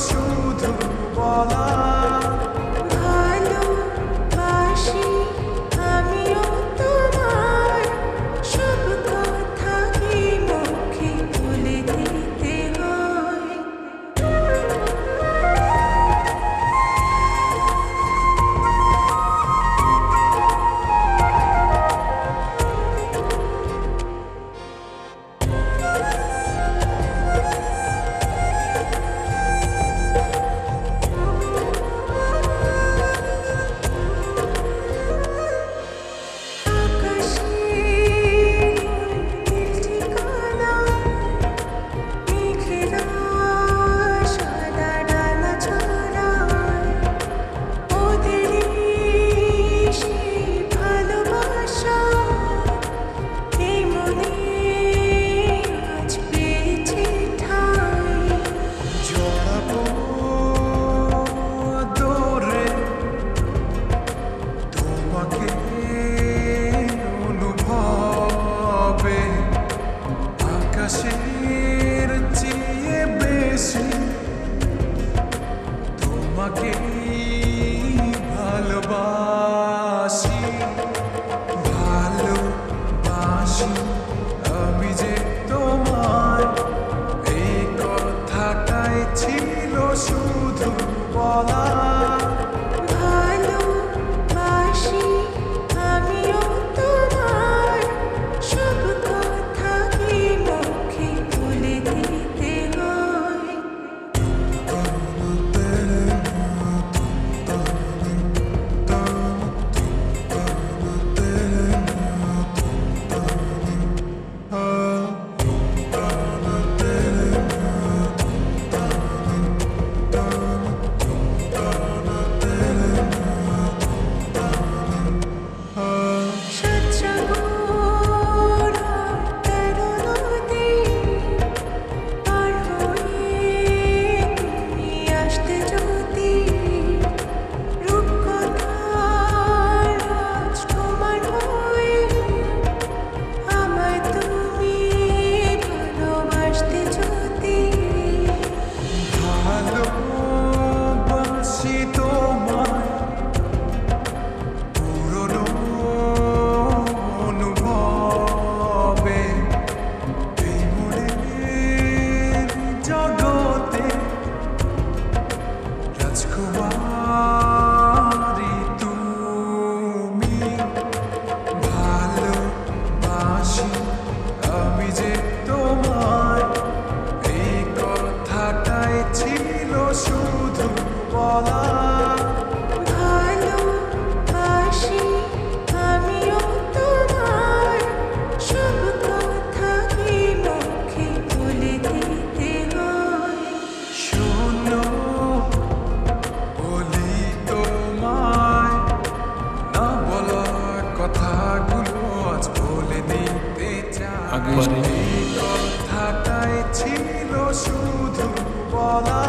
শুধু বলা ভালোবাসি আমিও তোমার সব কথা কি মুখে বলে দিতে হয়। আকাশের চেয়ে বেশি তোমাকে ভালোবাসি ভালোবাসি আমি যে তোমার এই কথাটাই ছিল শুধু বলা ভালোবাসি আমিও তোমার সব কথা কি মুখে বলে দিতে হয়। ভালোবাসি তোমায় পুরনো অনুভবে এই মনের জগতে রাজকুমারী তুমি ভালোবাসি আমি যে তোমায় এই কথাটাই ছিল শুধু বলা ভালোবাসি আমিও তোমার সব কথা কি মুখে বলে দিতে হয়। শোনো বলি তোমায় না বলা কথাগুলো আজ বলে দিতে চাই এই কথাটাই ছিল শুধু বলা।